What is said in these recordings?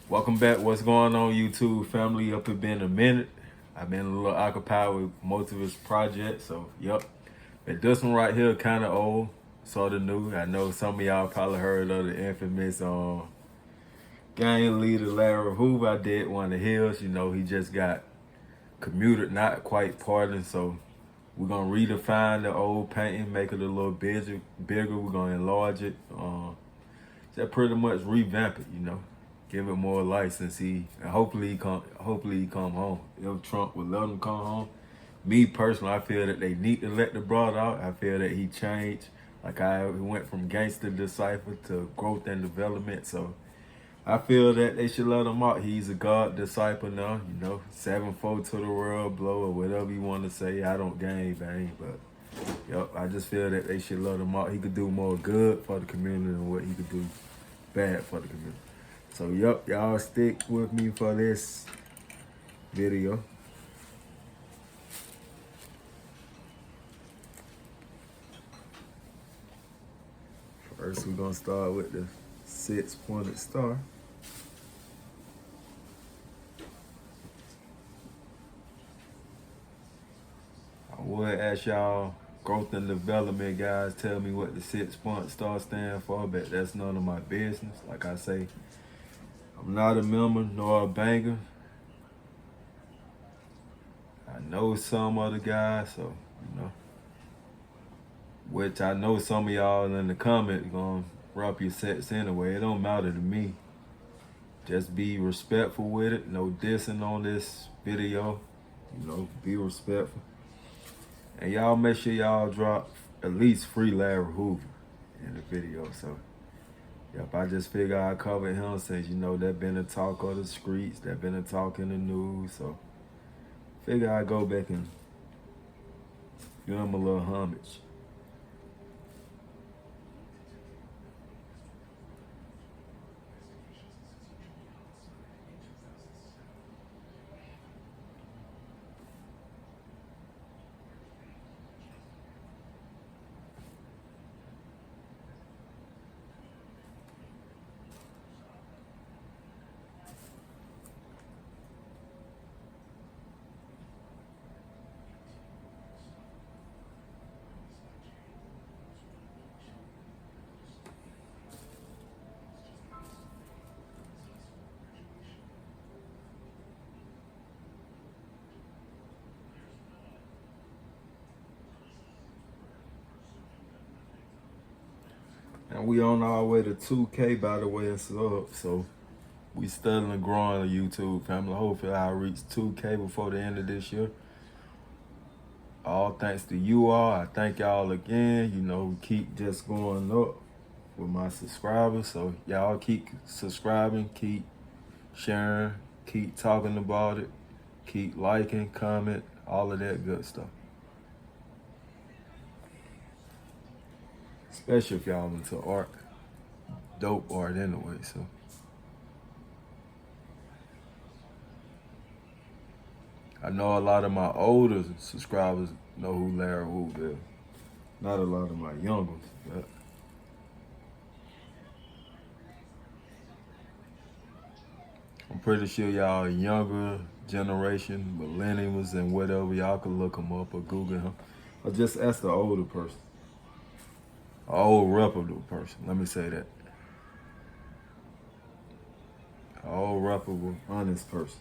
Welcome back. What's going on, YouTube family? Up it been a minute. I've been a little occupied with most of his projects, so yep. But this one right here kind of old, sort of new. I know some of y'all probably heard of the infamous gang leader Larry Hoover. I did one of his. You know, he just got commuted, not quite pardoned. So we're gonna redefine the old painting, make it a little bigger. We're gonna enlarge it. Just pretty much revamp it. You know, give it more license. And hopefully he come. Hopefully he come home. If Trump would let him come home. Me personally, I feel that they need to let the brother out. I feel that he changed. Like I went from gangster disciple to growth and development. So I feel that they should let him out. He's a God disciple now, you know, 7-4 to the world blow or whatever you want to say. I don't gang bang, but yep, I just feel that they should let him out. He could do more good for the community than what he could do bad for the community. So yep, y'all stick with me for this video. First, we're gonna start with the 6-pointed star. I would ask y'all growth and development guys, tell me what the 6-point star stand for, but that's none of my business. Like I say, I'm not a member nor a banker. I know some other guys, so you know. Which I know some of y'all in the comments gonna rub your sets anyway. It don't matter to me. Just be respectful with it. No dissing on this video. You know, be respectful. And y'all make sure y'all drop at least free Larry Hoover in the video. So, yep, I just figure I cover him since, you know, that been a talk of the streets, that been a talk in the news. So, figure I go back and give him a little homage. And we on our way to 2K, by the way, and sub. So we steadily growing on YouTube family. Hopefully I'll reach 2K before the end of this year. All thanks to you all. I thank y'all again. You know, keep just going up with my subscribers. So y'all keep subscribing, keep sharing, keep talking about it, keep liking, comment, all of that good stuff. Especially if y'all into art. Dope art anyway, so. I know a lot of my older subscribers know who Larry Hoover is. Not a lot of my young ones, but I'm pretty sure y'all younger generation, millennials and whatever, y'all can look him up or Google him. Or just ask the older person. An old reputable person, let me say that. An old reputable, honest person.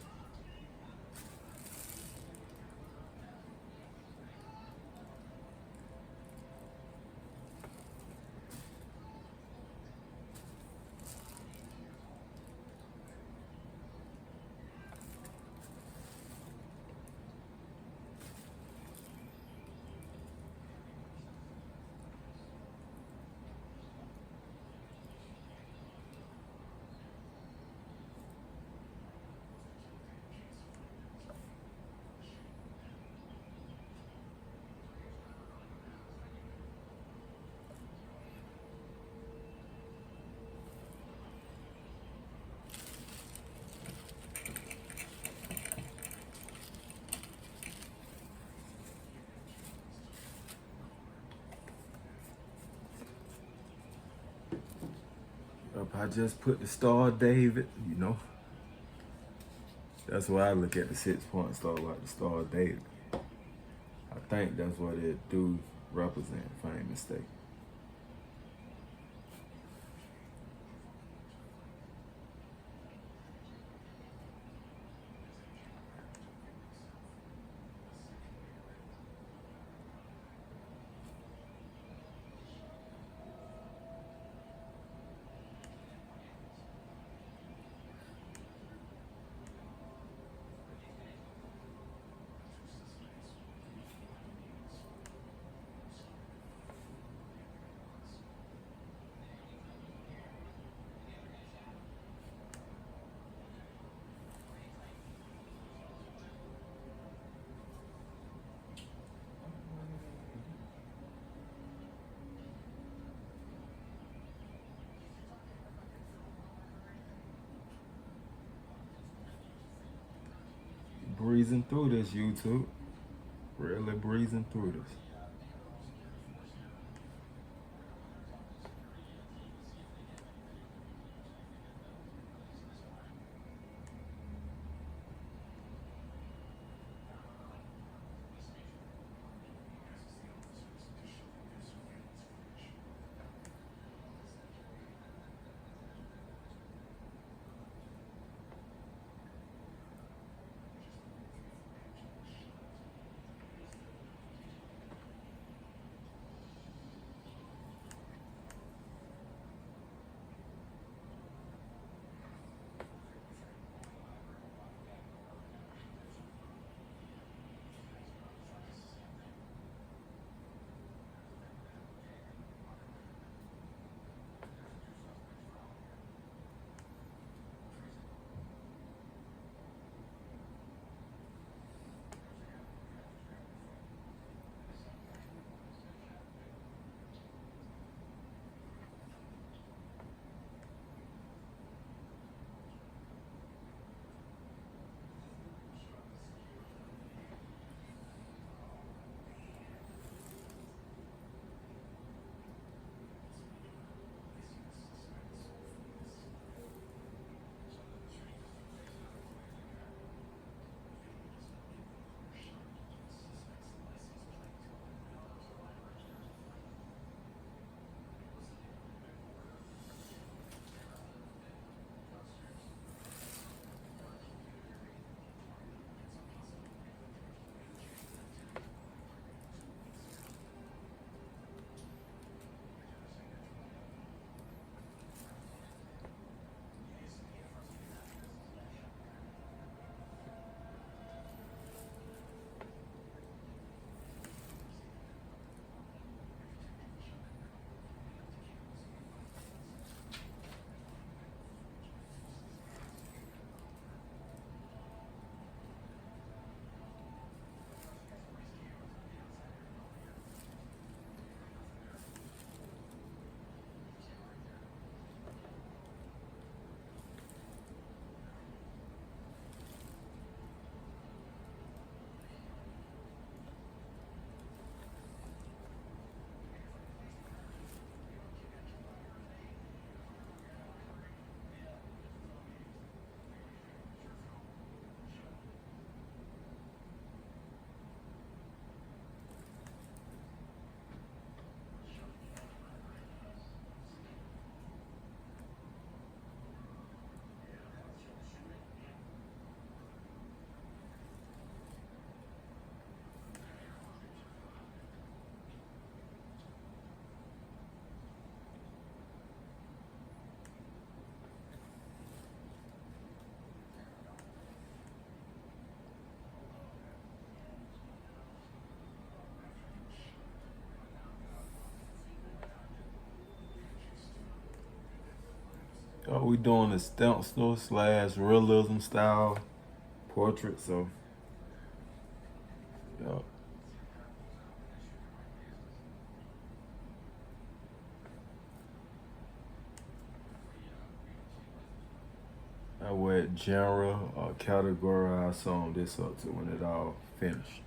I just put the Star David, you know. That's why I look at the 6 point star like the star daily. I think that's what it do represent, if I ain't mistaken. Breezing through this, YouTube. Really breezing through this. We doing a stencil slash realism style portrait, so yeah. What genre or category I sum this up to when it all finished.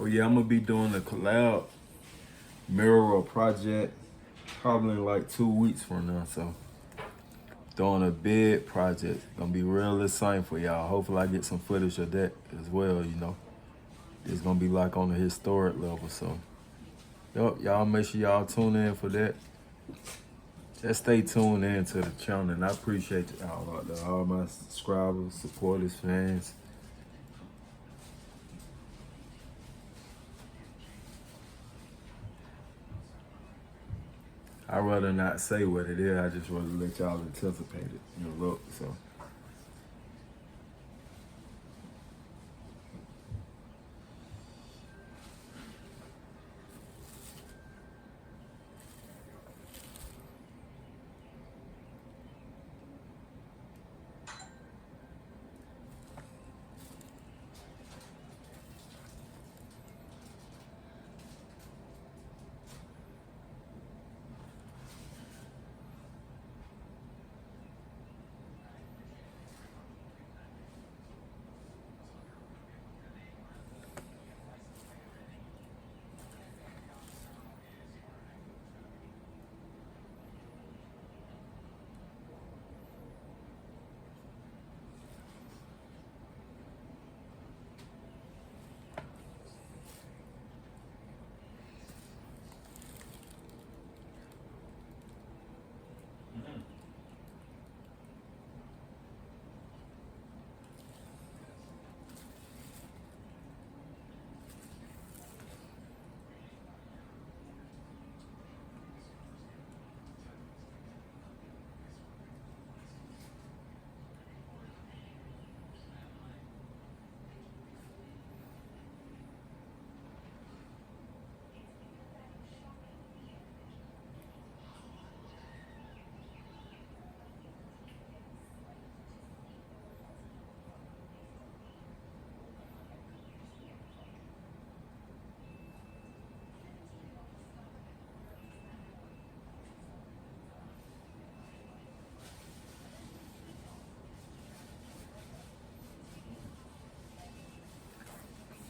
But yeah, I'm gonna be doing a collab mural project probably in like 2 weeks from now. So doing a big project. Gonna be real exciting for y'all. Hopefully I get some footage of that as well, you know. It's gonna be like on a historic level. So yup, y'all make sure y'all tune in for that. Just stay tuned in to the channel, and I appreciate y'all out there, all my subscribers, supporters, fans. I'd rather not say what it is. I just rather let y'all anticipate it. You know, look, so.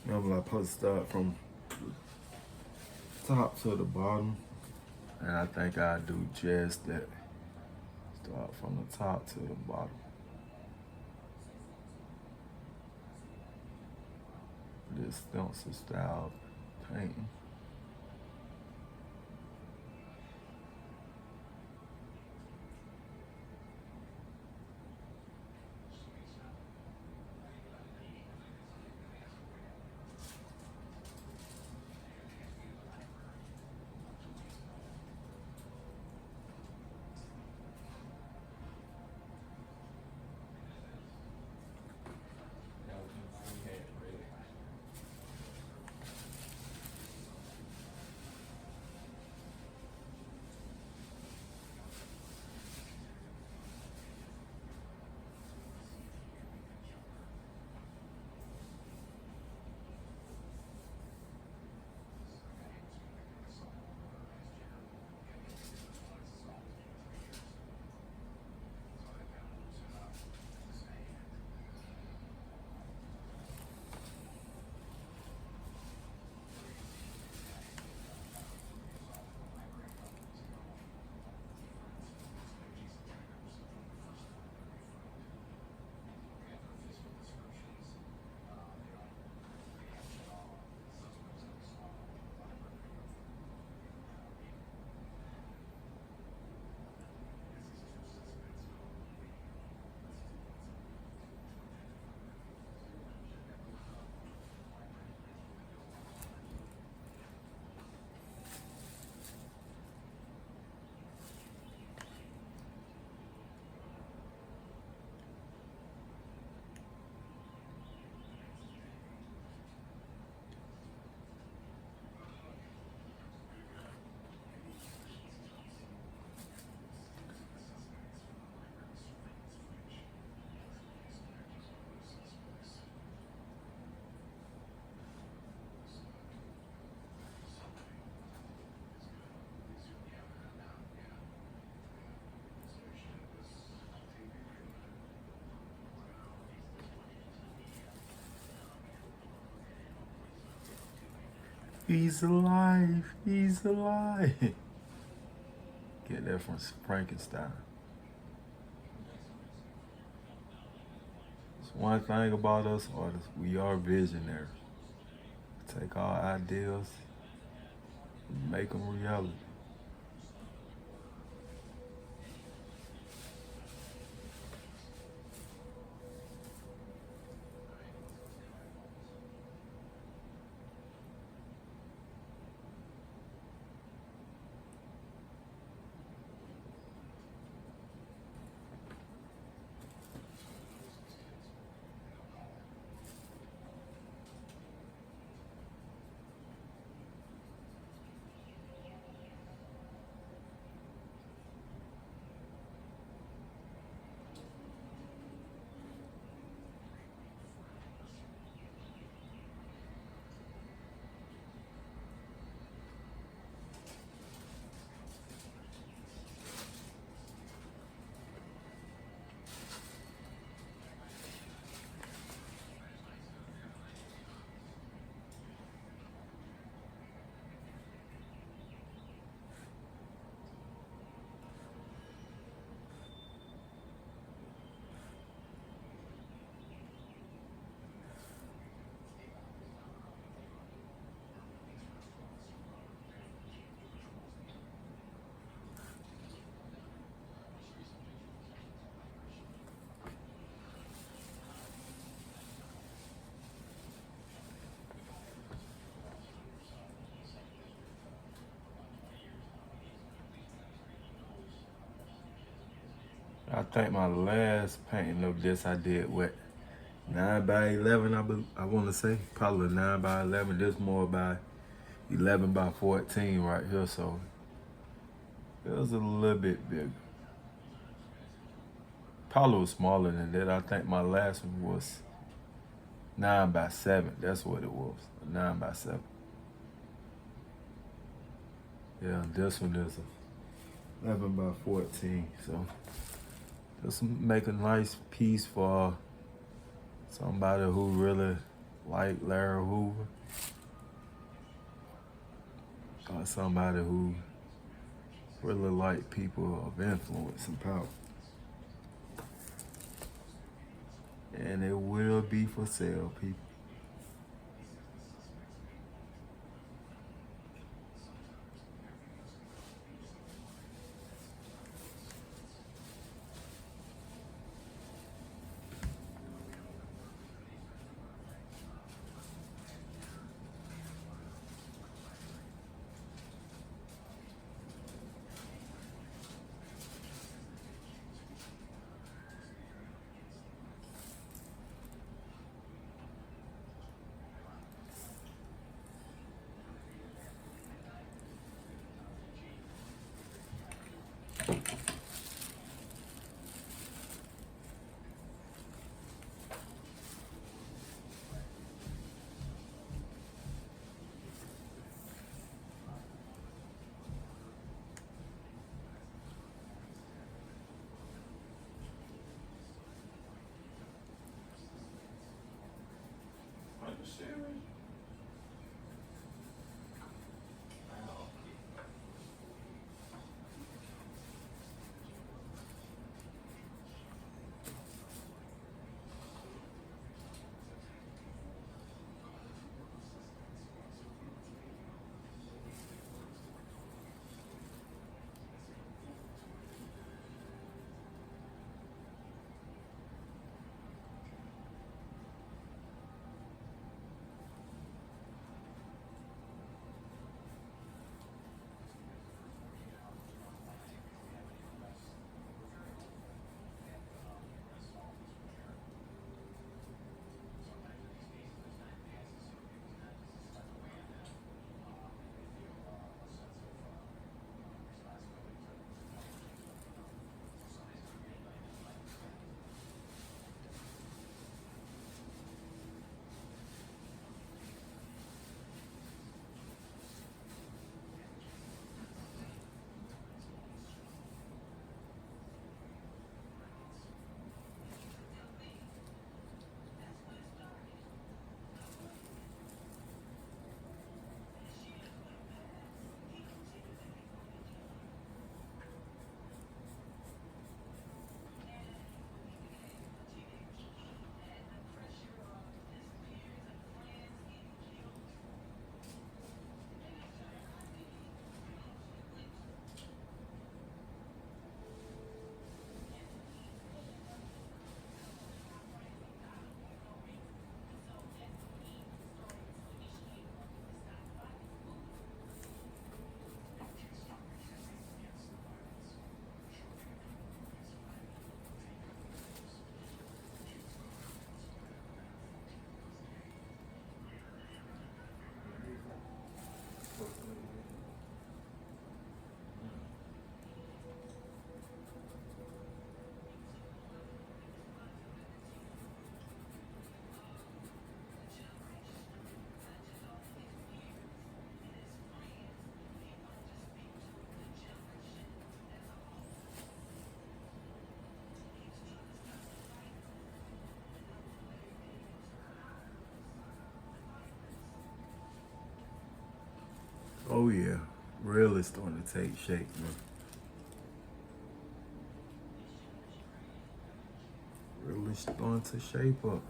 Remember, I supposed to start from the top to the bottom, and I think I do just that. Start from the top to the bottom. This stencil style painting. He's alive. He's alive. Get that from Frankenstein. It's one thing about us artists, we are visionaries. Take our ideas and make them reality. I think my last painting of this I did with 9 by 11, I want to say. Probably 9 by 11. This more by 11 by 14 right here, so it was a little bit bigger. Probably was smaller than that. I think my last one was 9 by 7. That's what it was, 9 by 7. Yeah, this one is 11 by 14, so just make a nice piece for somebody who really like Larry Hoover, or somebody who really like people of influence and power. And it will be for sale, people. Oh yeah, really starting to take shape, man. Really starting to shape up.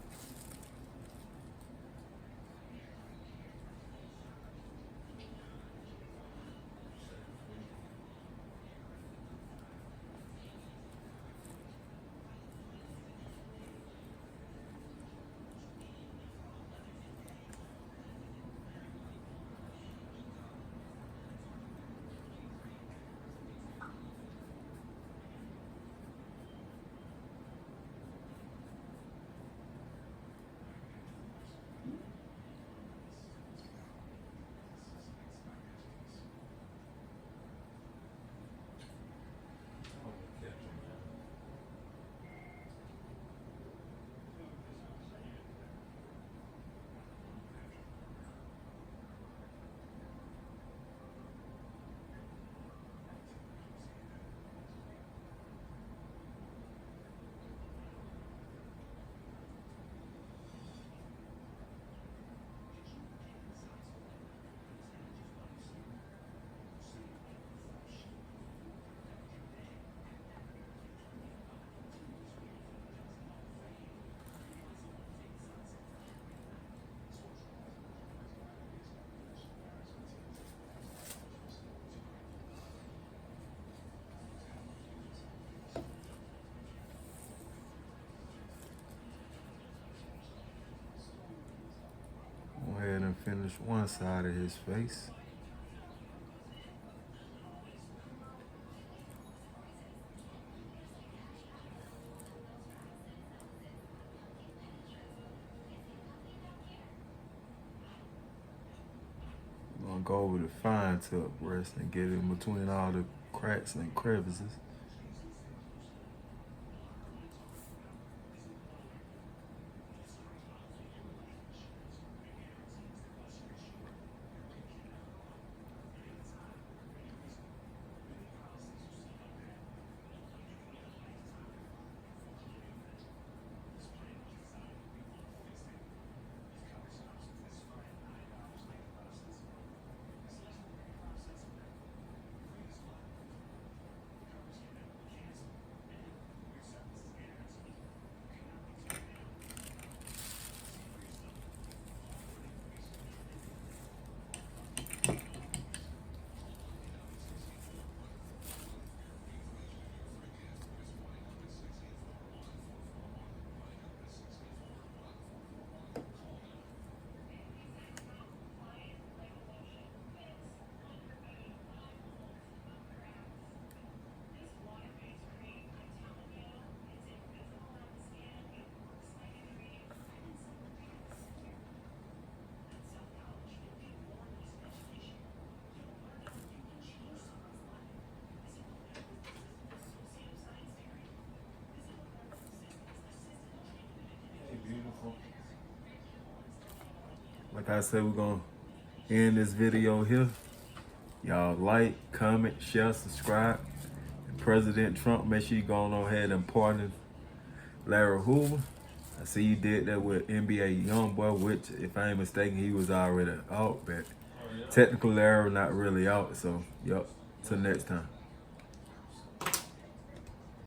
Go ahead and finish one side of his face. I'm gonna go over the fine tip breast and get in between all the cracks and crevices. Like I said, we're gonna end this video here. Y'all like, comment, share, subscribe. And President Trump, make sure you go on ahead and pardon Larry Hoover. I see you did that with NBA Youngboy, which, if I ain't mistaken, he was already out, but technically Larry not really out. So, yep. Till next time.